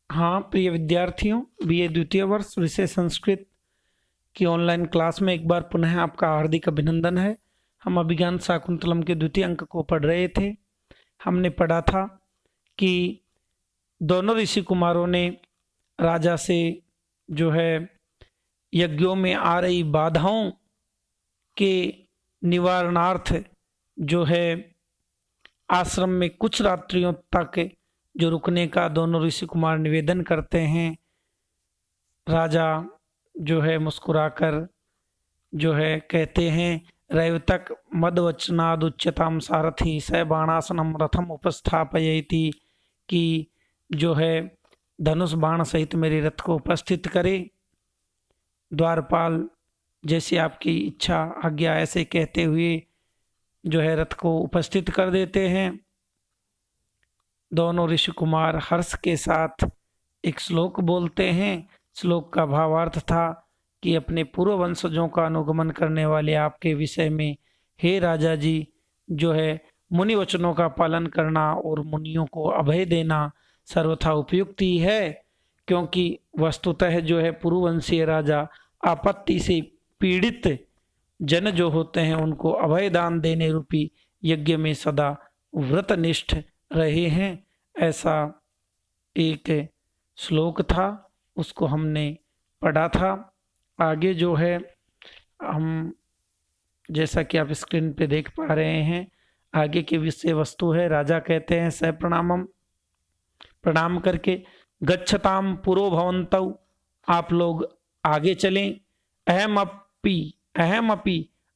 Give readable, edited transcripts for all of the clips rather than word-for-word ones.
हाँ प्रिय विद्यार्थियों, बीए द्वितीय वर्ष विषय संस्कृत की ऑनलाइन क्लास में एक बार पुनः आपका हार्दिक अभिनंदन है। हम अभिज्ञान शाकुंतलम के द्वितीय अंक को पढ़ रहे थे। हमने पढ़ा था कि दोनों ऋषि कुमारों ने राजा से जो है यज्ञों में आ रही बाधाओं के निवारणार्थ जो है आश्रम में कुछ रात्रियों तक जो रुकने का दोनों ऋषि कुमार निवेदन करते हैं। राजा जो है मुस्कुराकर जो है कहते हैं, रैवतक मदवचनादुच्यताम सारथी स बाणासनम रथम उपस्थापयति, कि जो है धनुष बाण सहित मेरे रथ को उपस्थित करे। द्वारपाल जैसे आपकी इच्छा आज्ञा, ऐसे कहते हुए जो है रथ को उपस्थित कर देते हैं। दोनों ऋषि कुमार हर्ष के साथ एक श्लोक बोलते हैं। श्लोक का भावार्थ था कि अपने पूर्व वंशजों का अनुगमन करने वाले आपके विषय में हे राजा जी, जो है मुनि वचनों का पालन करना और मुनियों को अभय देना सर्वथा उपयुक्त ही है, क्योंकि वस्तुतः जो है पूर्ववंशीय राजा आपत्ति से पीड़ित जन जो होते हैं उनको अभय दान देने रूपी यज्ञ में सदा व्रतनिष्ठ रहे हैं। ऐसा एक श्लोक था, उसको हमने पढ़ा था। आगे जो है हम जैसा कि आप स्क्रीन पे देख पा रहे हैं, आगे की विषय वस्तु है। राजा कहते हैं स प्रणामम, प्रणाम करके, गच्छताम पुरो भवन्तौ, आप लोग आगे चलें, अहमपि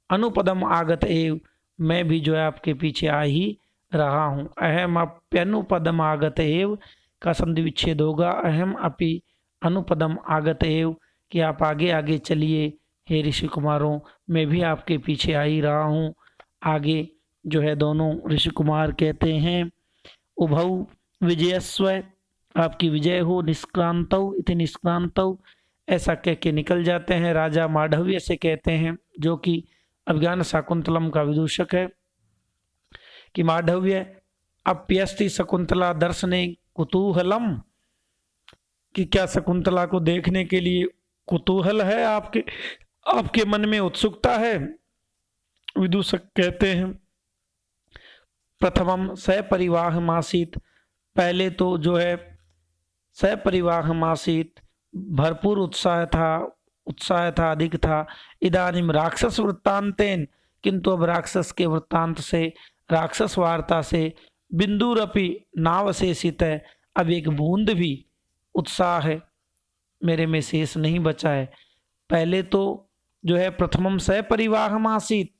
अनुपदम आगत एव, मैं भी जो है आपके पीछे आ ही रहा हूँ। अहमप्यनुपदम आगत एव का संधि विच्छेद होगा, अहम अपि अनुपदम आगत एव, कि आप आगे आगे चलिए हे ऋषि कुमारों, मैं भी आपके पीछे आ ही रहा हूँ। आगे जो है दोनों ऋषि कुमार कहते हैं, उभौ विजयस्व, आपकी विजय हो, निष्क्रांतौ इति निष्क्रांतौ, ऐसा कह के निकल जाते हैं। राजा मांडव्य से कहते हैं, जो कि अभिज्ञान शाकुंतलम का विदूषक है, कि मांडव्य अप्यस्ति शकुंतला दर्शने कुतूहलम, कि क्या शकुंतला को देखने के लिए कुतूहल है, आपके मन में उत्सुकता है। विदूषक कहते हैं, प्रथमम सपरिवाहमासीत, पहले तो जो है सपरिवाहमासीत भरपूर उत्साह था, अधिक था। इदानीम राक्षस वृत्तांतेन, किंतु अब राक्षस के वृत्तांत से, राक्षस वार्ता से, बिंदुरपि नावशेषित है, अब एक बूंद भी उत्साह है मेरे में शेष नहीं बचा है। पहले तो जो है प्रथमम सपरिवाहमासीत,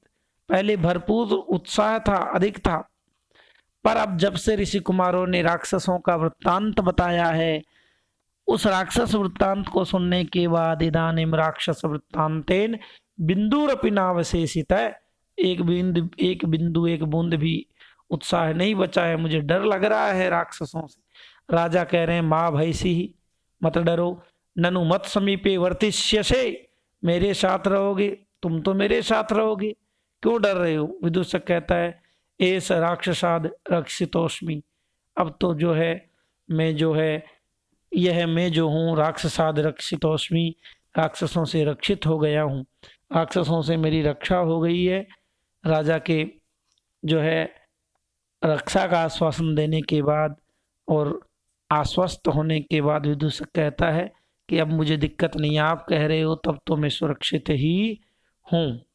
पहले भरपूर उत्साह था, अधिक था, पर अब जब से ऋषि कुमारों ने राक्षसों का वृत्तांत बताया है, उस राक्षस वृत्तांत को सुनने के बाद इदानीम राक्षस वृत्तांतेन बिंदुरपि नावशेषित है, एक बिंदु एक बूंद भी उत्साह नहीं बचा है, मुझे डर लग रहा है राक्षसों से। राजा कह रहे हैं, माँ भैसी, मत डरो, ननु मत समीपे वर्तिष्यसे, मेरे साथ रहोगे, तुम तो मेरे साथ रहोगे, क्यों डर रहे हो। विदूषक कहता है, एस राक्षसाद रक्षितोस्मि, अब तो जो है मैं जो है यह मैं जो हूँ राक्षसाद रक्षितोस्मि, राक्षसों से रक्षित हो गया हूँ, राक्षसों से मेरी रक्षा हो गई है। राजा के जो है रक्षा का आश्वासन देने के बाद और आश्वस्त होने के बाद विदूषक कहता है कि अब मुझे दिक्कत नहीं है, आप कह रहे हो तब तो मैं सुरक्षित ही हूँ।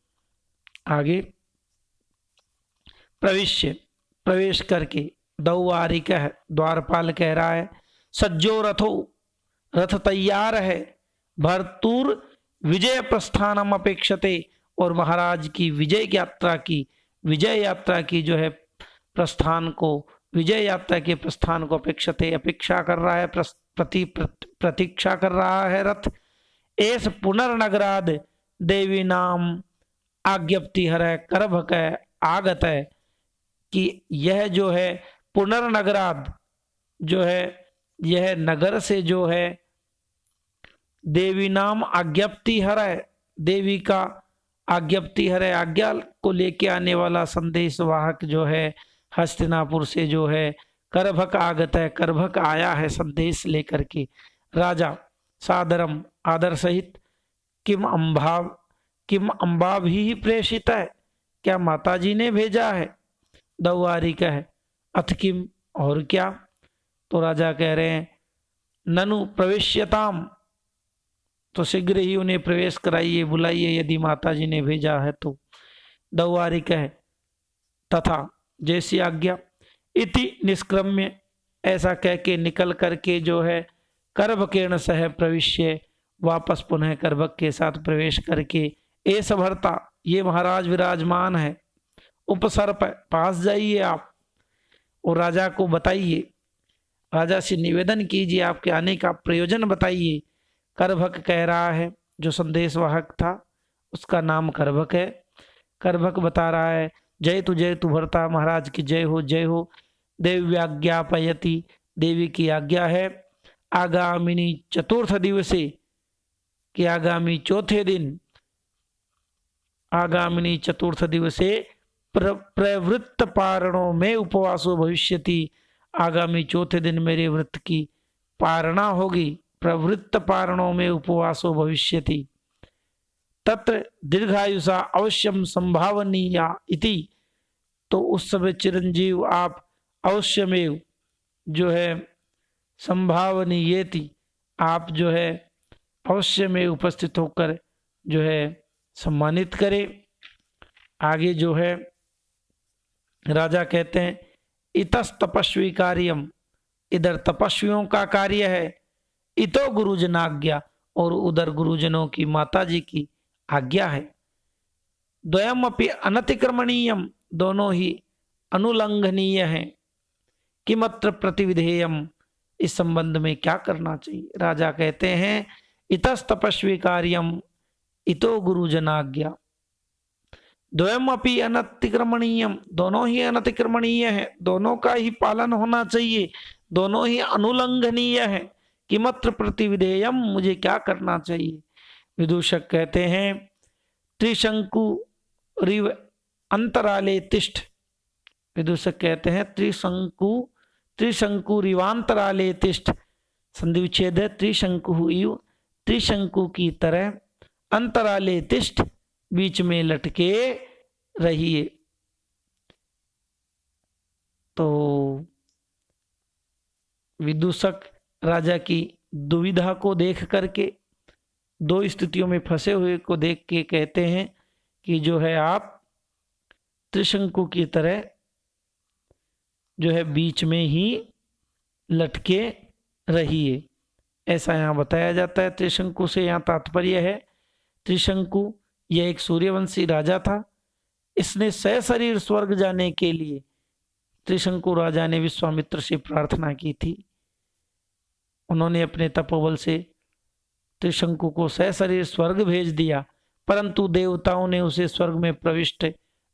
आगे प्रवेश करके, दौवारिक है, द्वारपाल कह रहा है, सज्जो रथो, रथ तैयार है, भरतूर विजय प्रस्थानम अपेक्षते, और महाराज की विजय यात्रा की जो है प्रस्थान को, विजय यात्रा के प्रस्थान को अपेक्षते, अपेक्षा कर रहा है, प्रतीक्षा कर रहा है रथ। एस पुनर्नगराद देवी नाम आज्ञप्ति हर करभक आगत है, कि यह जो है पुनर्नगराद जो है, यह नगर से जो है देवी नाम आज्ञप्ति हर है, देवी का आज्ञप्ति हर है, आज्ञा को लेके आने वाला संदेश वाहक जो है हस्तिनापुर से जो है करभक आगत है, करभक आया है संदेश लेकर के। राजा सादरम आदर सहित, किम अम्बा भी प्रेषित है, क्या माताजी ने भेजा है। दौवारिक है, अथ किम और क्या। तो राजा कह रहे हैं ननु प्रवेश्यताम, तो शीघ्र ही उन्हें प्रवेश कराइए, बुलाइए यदि माताजी ने भेजा है तो। दौवारिक है, तथा जैसी आज्ञा। इति निष्क्रम्य, ऐसा कह के निकल करके जो है करभकेण सह प्रविश्य, वापस पुनः करभक के साथ प्रवेश करके। ऐसा भरता, ये महाराज विराजमान है। उपसर्प, पास जाइए आप और राजा को बताइए, राजा से निवेदन कीजिए, आपके आने का प्रयोजन बताइए। करभक कह रहा है, जो संदेश वाहक था उसका नाम करभक है। करभक बता रहा है जय तु भरता, महाराज की जय हो जय हो। देव्याज्ञापयति, देवी की आज्ञा है। आगामिनी चतुर्थ दिवसे, कि आगामी चौथे दिन, आगामिनी चतुर्थ दिवसे प्रवृत्त पारणों में उपवासो भविष्यति, आगामी चौथे दिन मेरे व्रत की पारणा होगी। प्रवृत्त पारणों में उपवासो भविष्यति, तत्र दीर्घायुषा अवश्यम संभावनीया इति, तो उस समय चिरंजीव आप अवश्यमेव जो है संभावनीयेति, आप जो है अवश्य में उपस्थित होकर जो है सम्मानित करें। आगे जो है राजा कहते हैं इतस तपस्वी कार्यम, इधर तपस्वियों का कार्य है। इतो गुरुजनाज्ञा, और उधर गुरुजनों की माताजी की आज्ञा है। द्वयम अपि अनतिक्रमणीयम, दोनों ही अनुलंघनीय हैं। किमत्र प्रतिविधेयम, इस संबंध में क्या करना चाहिए। राजा कहते हैं इतस तपस्वी कार्यम, इतो गुरुजनाज्ञा। द्वयम अपि अनतिक्रमणीयम, दोनों ही अनतिक्रमणीय है, दोनों का ही पालन होना चाहिए, दोनों ही अनुलंघनीय है। किमत्र प्रतिविधेयम, मुझे क्या करना चाहिए। विदूषक कहते हैं त्रिशंकु रिव अंतराले तिष्ठ, विदूषक कहते हैं त्रिशंकु रिवांतराले तिष्ठ, संधि विच्छेद है। त्रिशंकु इव, त्रिशंकु की तरह, अंतराले तिष्ठ, बीच में लटके रहिए। तो विदूषक राजा की दुविधा को देख करके, दो स्थितियों में फंसे हुए को देख के कहते हैं कि जो है आप त्रिशंकु की तरह जो है बीच में ही लटके रहिए, ऐसा यहाँ बताया जाता है। त्रिशंकु से यहाँ तात्पर्य है, त्रिशंकु यह एक सूर्यवंशी राजा था। इसने सशरीर स्वर्ग जाने के लिए त्रिशंकु राजा ने विश्वामित्र से प्रार्थना की थी। उन्होंने अपने तपोबल से त्रिशंकु को सशरीर स्वर्ग भेज दिया, परंतु देवताओं ने उसे स्वर्ग में प्रविष्ट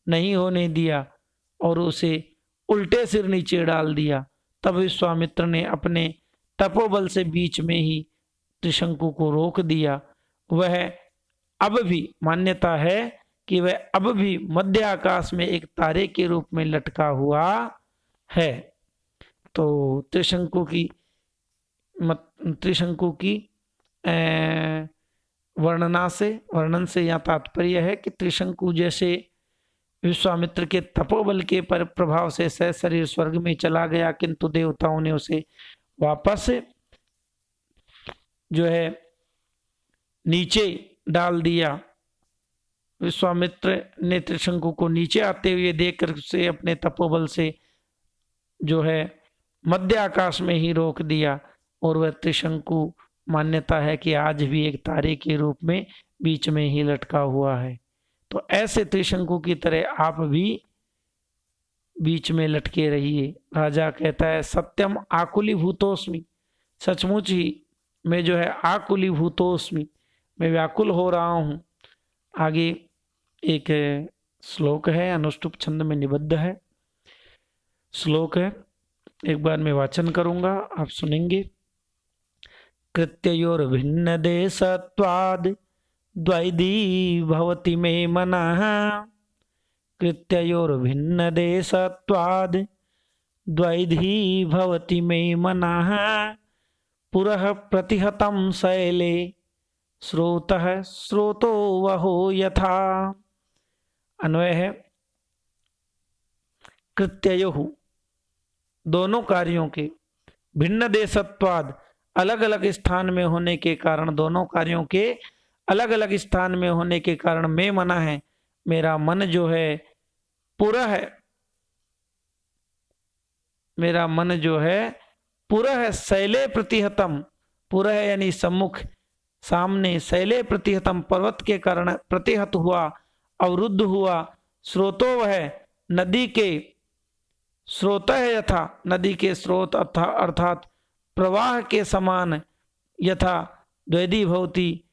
नहीं होने दिया और उसे उल्टे सिर नीचे डाल दिया। तब विश्वामित्र ने अपने तपोबल से बीच में ही त्रिशंकु को रोक दिया। वह अब भी मान्यता है कि वह अब भी मध्य आकाश में एक तारे के रूप में लटका हुआ है। तो त्रिशंकु की वर्णन से यह तात्पर्य है कि त्रिशंकु जैसे विश्वामित्र के तपोबल के पर प्रभाव से सशरीर स्वर्ग में चला गया, किंतु देवताओं ने उसे वापस जो है नीचे डाल दिया। विश्वामित्र ने त्रिशंकु को नीचे आते हुए देखकर उसे अपने तपोबल से जो है मध्य आकाश में ही रोक दिया, और वह त्रिशंकु मान्यता है कि आज भी एक तारे के रूप में बीच में ही लटका हुआ है। तो ऐसे त्रिशंकु की तरह आप भी बीच में लटके रहिए। राजा कहता है सत्यम आकुली भूतोस्मि, सचमुच ही मैं जो है आकुली भूतोस्मि, मैं व्याकुल हो रहा हूँ। आगे एक श्लोक है, अनुष्टुप छंद में निबद्ध है श्लोक है, एक बार मैं वाचन करूंगा, आप सुनेंगे। कृत्ययोर भिन्न देशत्वाद द्वैदी भवति मे मनः, कृत्ययोर भिन्न देशत्वाद द्वैधी भवति मे मनः पुरः प्रतिहतं शैले स्रोतः स्रोतो वहो यथा। अन्वय है कृत्ययोः, दोनों कार्यों के भिन्न देशत्वाद, अलग अलग स्थान में होने के कारण, दोनों कार्यों के अलग अलग स्थान में होने के कारण मैं मना है, मेरा मन जो है पूरा है, मेरा मन जो है पूरा है शैले प्रतिहतम, पूरा है यानी सम्मुख सामने, शैले प्रतिहतम पर्वत के कारण प्रतिहत हुआ, अवरुद्ध हुआ, स्रोतो वह नदी के स्रोत है यथा, नदी के स्रोत अर्थात प्रवाह के समान, यथा द्वैधी भवती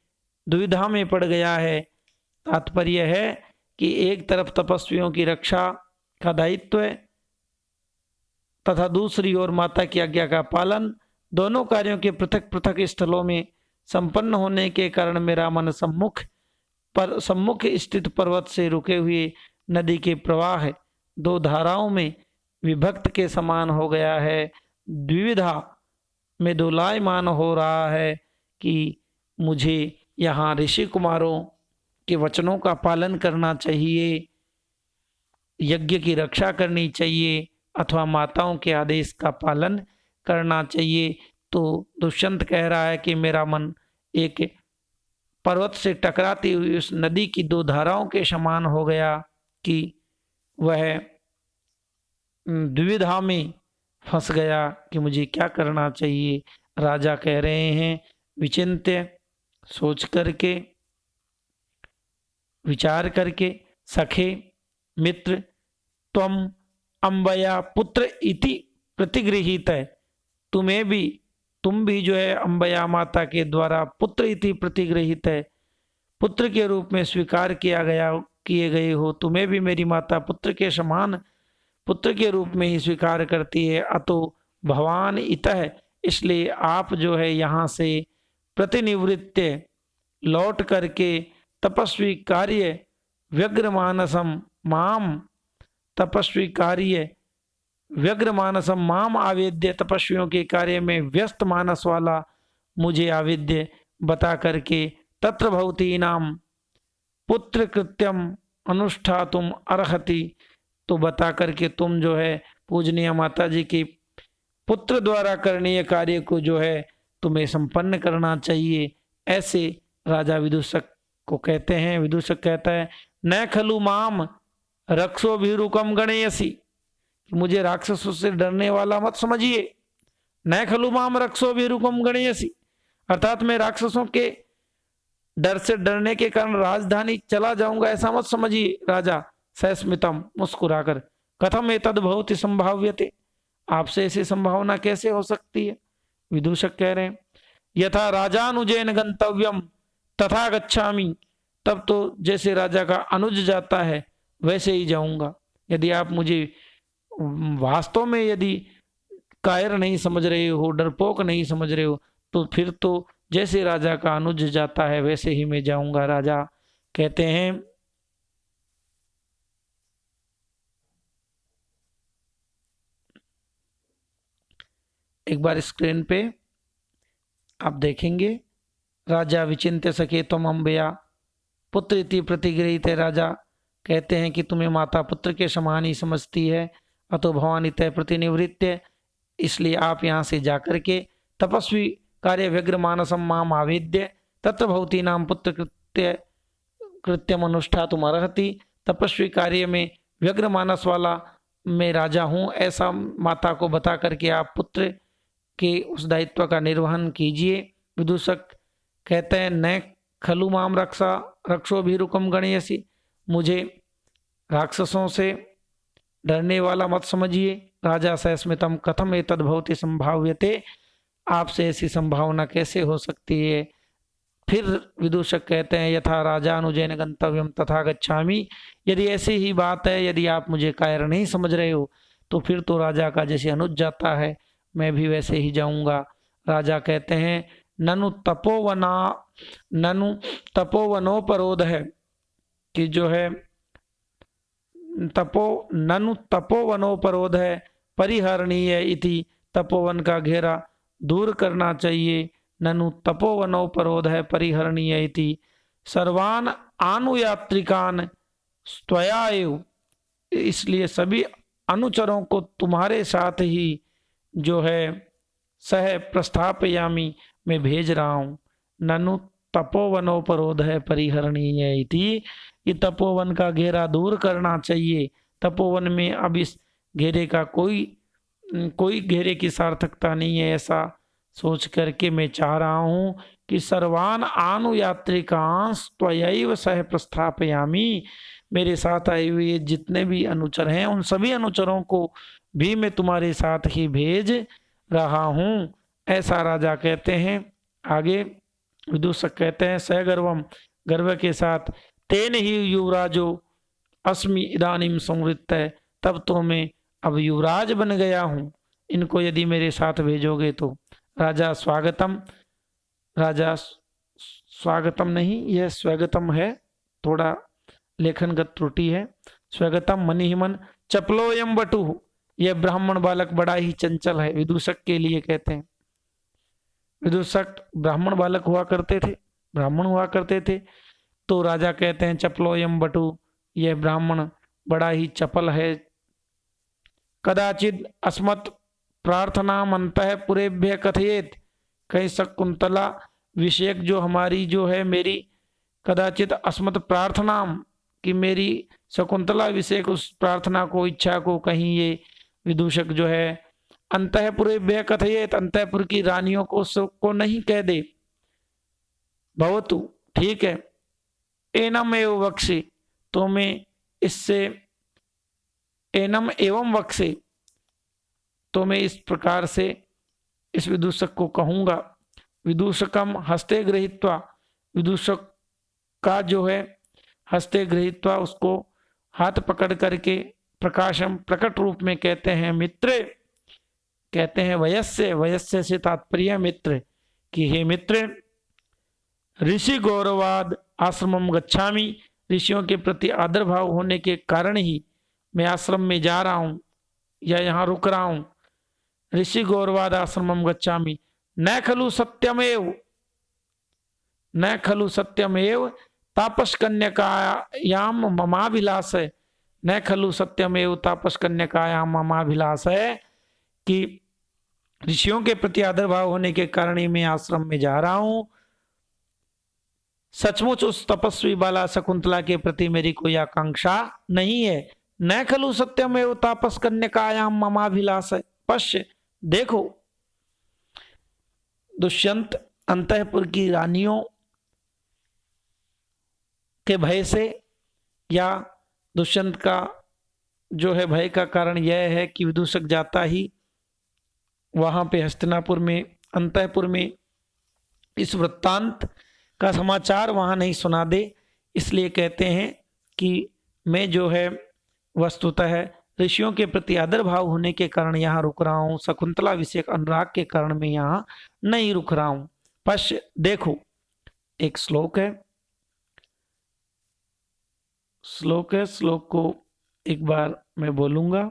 दुविधा में पड़ गया है। तात्पर्य है कि एक तरफ तपस्वियों की रक्षा का दायित्व है तथा दूसरी ओर माता की आज्ञा का पालन, दोनों कार्यों के पृथक पृथक स्थलों में संपन्न होने के कारण मेरा मन सम्मुख स्थित पर्वत से रुके हुए नदी के प्रवाह दो धाराओं में विभक्त के समान हो गया है, द्विविधा में दोलायमान हो रहा है कि मुझे यहाँ ऋषि कुमारों के वचनों का पालन करना चाहिए, यज्ञ की रक्षा करनी चाहिए अथवा माताओं के आदेश का पालन करना चाहिए। तो दुष्यंत कह रहा है कि मेरा मन एक पर्वत से टकराती हुई उस नदी की दो धाराओं के समान हो गया कि वह द्विविधा में फंस गया कि मुझे क्या करना चाहिए। राजा कह रहे हैं विचिंत्य, सोच करके, विचार करके, सखे मित्र त्वम अंबया पुत्र इति प्रतिगृहीत है, तुम भी जो है अंबया माता के द्वारा पुत्र इति प्रतिगृहीत है, पुत्र के रूप में स्वीकार किए गए हो, तुम्हें भी मेरी माता पुत्र के समान पुत्र के रूप में ही स्वीकार करती है। अतो भवान इतः, इसलिए आप जो है यहाँ से प्रतिनिवृत्त लौट करके तपस्वी कार्य व्यग्रमानसम माम, तपस्वी कार्य व्यग्रमानसम माम आवेद्य, तपस्वियों के कार्य में व्यस्त मानस वाला मुझे आवेद्य बता करके तत्र भवती नाम पुत्र कृत्यम अनुष्ठातुम अर्हति, तो बता करके तुम जो है पूजनीय माता जी की पुत्र द्वारा करणीय कार्य को जो है तुम्हें संपन्न करना चाहिए। ऐसे राजा विदूषक को कहते हैं। विदूषक कहता है न खलु माम रक्षो भीरुकम गणयसी, मुझे राक्षसों से डरने वाला मत समझिए। न खलु माम रक्षो भीरुकम गणयसी, अर्थात मैं राक्षसों के डर से डरने के कारण राजधानी चला जाऊंगा ऐसा मत समझिए। राजा सस्मितम, मुस्कुराकर, कथम एतद् भवति संभाव्यते, आपसे ऐसी संभावना कैसे हो सकती है। विदूषक कह रहे हैं यथा राजानुजेन गंतव्यम तथा गच्छामि, तब तो जैसे राजा का अनुज जाता है वैसे ही जाऊंगा। यदि आप मुझे वास्तव में यदि कायर नहीं समझ रहे हो, डरपोक नहीं समझ रहे हो, तो फिर तो जैसे राजा का अनुज जाता है वैसे ही मैं जाऊंगा। राजा कहते हैं एक बार स्क्रीन पे आप देखेंगे, राजा विचिंत्य सके तुम अम्बया पुत्र इति प्रतिगृहीत है। राजा कहते हैं कि तुम्हें माता पुत्र के समान ही समझती है। अतो भवानी तय प्रतिनिवृत्य, इसलिए आप यहाँ से जाकर के तपस्वी कार्य व्यग्र मानसम माम आवेद्य तत्र भवती नाम पुत्र कृत्यम अनुष्ठा तुम अर्हति, तपस्वी कार्य में व्यग्र मानस वाला मैं राजा हूँ ऐसा माता को बता करके आप पुत्र के उस दायित्व का निर्वहन कीजिए। विदूषक कहते हैं न खलु माम रक्षो भी रुकम गणयसी, मुझे राक्षसों से डरने वाला मत समझिए। राजा सस्मितम कथम एतद् भवति संभाव्यते, आपसे ऐसी संभावना कैसे हो सकती है। फिर विदूषक कहते हैं यथा राजा अनुजैन गंतव्यम तथा गच्छामि, यदि ऐसी ही बात है, यदि आप मुझे कायर नहीं समझ रहे हो, तो फिर तो राजा का जैसे अनुज जाता है मैं भी वैसे ही जाऊंगा। राजा कहते हैं ननु तपोवनोपरोध है कि जो है ननु तपोवनोपरोध है, परिहरणीय इति, तपोवन का घेरा दूर करना चाहिए। ननु तपोवनोपरोधः परिहरणीय इति सर्वान अनुयात्रिकान त्वया एव, इसलिए सभी अनुचरों को तुम्हारे साथ ही जो है सह प्रस्थापयामी, मैं भेज रहा हूं। ननु तपोवनोपरोधः परिहरणीय इति, ये तपोवन का घेरा दूर करना चाहिए। तपोवन में अब इस घेरे का कोई घेरे की सार्थकता नहीं है, ऐसा सोच करके मैं चाह रहा हूं कि सर्वान अनुयात्रिकांस त्वयैव सह प्रस्थापयामी, मेरे साथ आए हुए जितने भी अनुचर हैं उन सभी अनुचरों को भी मैं तुम्हारे साथ ही भेज रहा हूं, ऐसा राजा कहते हैं। आगे विदूषक कहते हैं सगर्वम, गर्व के साथ, तेन ही युवराजो अस्मि इदानीम संवृत्त है, तब तो मैं अब युवराज बन गया हूं, इनको यदि मेरे साथ भेजोगे तो। राजा स्वागतम, राजा स्वागतम नहीं, यह स्वागतम है, थोड़ा लेखनगत त्रुटि है। स्वागतम मनिहिमन चपलोयम बटु, यह ब्राह्मण बालक बड़ा ही चंचल है, विदूषक के लिए कहते हैं। विदूषक ब्राह्मण बालक हुआ करते थे, ब्राह्मण हुआ करते थे, तो राजा कहते हैं चपलोयम बटु, यह ब्राह्मण बड़ा ही चपल है। कदाचित अस्मत् प्रार्थना अंतः पुरेभ्य कथयेत, कहीं शकुंतला विषयक जो हमारी जो है मेरी, कदाचित अस्मत् प्रार्थना कि मेरी शकुंतला विषयक उस प्रार्थना को, इच्छा को कहीं ये विदूषक जो है अंतःपुरेभ्य कथयेत, अंतःपुर की रानियों को सबको नहीं कह दे। भवतु, ठीक है, एनम एवं वक्षे, तो मैं इससे एनम एवं वक्षे, तो मैं इस प्रकार से इस विदूषक को कहूंगा। विदूषकम हस्ते गृहीत्वा, विदूषक का जो है हस्ते गृहीत्वा, उसको हाथ पकड़ करके प्रकाशम प्रकट रूप में कहते हैं मित्र, कहते हैं वयस्य, वयस्य से तात्पर्य मित्र, कि हे मित्र, ऋषि गौरवाद आश्रमम गच्छामि, ऋषियों के प्रति आदर भाव होने के कारण ही मैं आश्रम में जा रहा हूं या यहाँ रुक रहा हूं। ऋषि गौरवाद आश्रमम गच्छामि, न खलु सत्यमेव, न खलु सत्यमेव तापस कन्यकायाम ममाभिलाष है, न खलु सत्यमेव तापस कन्यकायाम ममाभिलाष है, कि ऋषियों के प्रति आदर भाव होने के कारण ही मैं आश्रम में जा रहा हूं। सचमुच उस तपस्वी बाला शकुंतला के प्रति मेरी कोई आकांक्षा नहीं है। न खलु सत्यमेव तापस कन्यकायाम ममाभिलाष है, पश्य, देखो, दुष्यंत अंतःपुर की रानियों के भय से, या दुष्यंत का जो है भय का कारण यह है कि विदूषक जाता ही वहां पे हस्तिनापुर में, अंतःपुर में इस वृत्तांत का समाचार वहां नहीं सुना दे, इसलिए कहते हैं कि मैं जो है वस्तुतः ऋषियों के प्रति आदर भाव होने के कारण यहाँ रुक रहा हूँ, शकुंतला विषयक अनुराग के कारण मैं यहाँ नहीं रुक रहा हूँ। पश्य, देखो, एक श्लोक है, श्लोक को एक बार मैं बोलूंगा,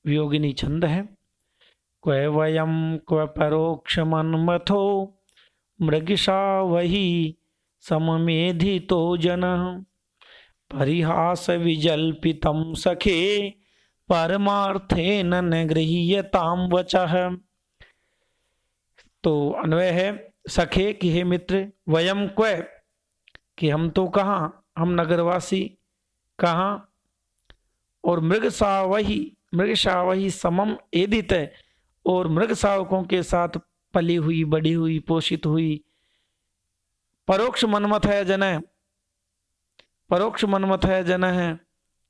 वियोगिनी छंद है। क्व वयम क्व परोक्ष मन्मथो मृगिषा वही सममेधितो जन, परिहास विजल्पितम सखे परमार्थेन न गृह्यताम वचः। तो अन्वय है सखे कि हे मित्र, वयम क्व, कि हम तो कहाँ, हम नगरवासी कहाँ, और मृगशावही समम एदित है, और मृग शावकों के साथ पली हुई, बड़ी हुई, पोषित हुई, परोक्ष मनमथ है जन, परोक्ष मनमथ है जन है,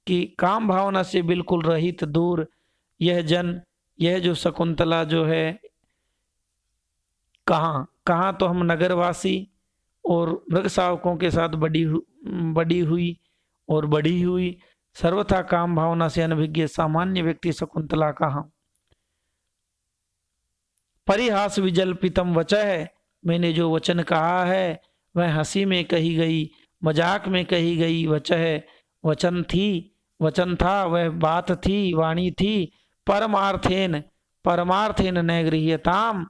कि काम भावना से बिल्कुल रहित, दूर यह जन, यह जो शकुंतला जो है, कहाँ तो हम नगरवासी और मृग शावकों के साथ बड़ी हुई और बढ़ी हुई, सर्वथा काम भावना से अनभिज्ञ सामान्य व्यक्ति शकुंतला कहाँ। परिहास विजल्पितम वचः है, मैंने जो वचन कहा है वह हंसी में कही गई, मजाक में कही गई वचः है, वचन थी, वचन था, वह बात थी, वाणी थी, परमार्थेन परमार्थेन न गृह्यताम,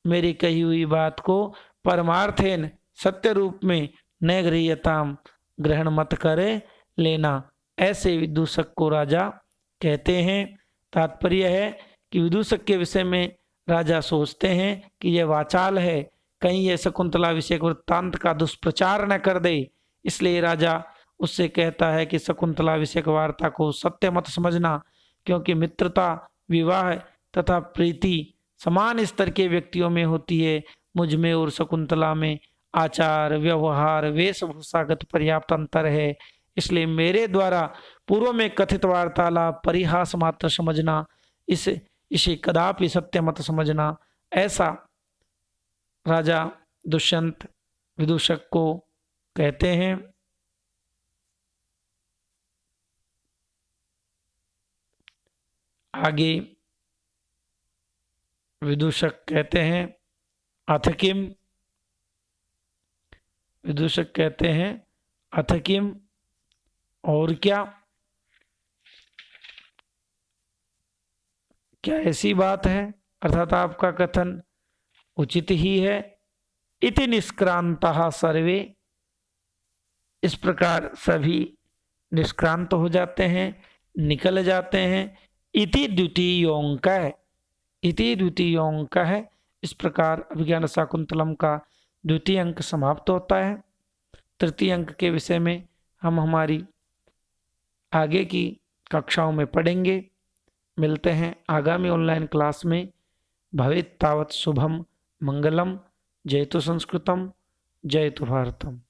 मेरी कही हुई बात को परमार्थेन सत्य रूप में न गृह्यताम, ग्रहण मत करे लेना, ऐसे विदूषक को राजा कहते हैं। तात्पर्य है कि विदूषक के विषय में राजा सोचते हैं कि यह वाचाल है, कहीं यह शकुंतला विषय वृत्तांत का दुष्प्रचार न कर दे, इसलिए राजा उससे कहता है कि शकुंतला विषय वार्ता को सत्य मत समझना, क्योंकि मित्रता, विवाह तथा प्रीति समान स्तर के व्यक्तियों में होती है। मुझ में और शकुंतला में आचार, व्यवहार, वेशभूषागत पर्याप्त अंतर है, इसलिए मेरे द्वारा पूर्व में कथित वार्तालाप परिहास मात्र समझना, इसे कदापि सत्य मत समझना, ऐसा राजा दुष्यंत विदूषक को कहते हैं। आगे विदूषक कहते हैं अथ किम, विदूषक कहते हैं अथ किम, और क्या, क्या ऐसी बात है, अर्थात आपका कथन उचित ही है। इति निष्क्रांतः सर्वे, इस प्रकार सभी निष्क्रांत हो जाते हैं, निकल जाते हैं। इति द्वितीयोंक, इति द्वितीयोंक है, इस प्रकार अभिज्ञान शाकुंतलम का द्वितीय अंक समाप्त होता है। तृतीय अंक के विषय में हम हमारी आगे की कक्षाओं में पढ़ेंगे। मिलते हैं आगामी ऑनलाइन क्लास में। भवेत् तावत् शुभम मंगलम। जयतु संस्कृतम, जयतु भारतम।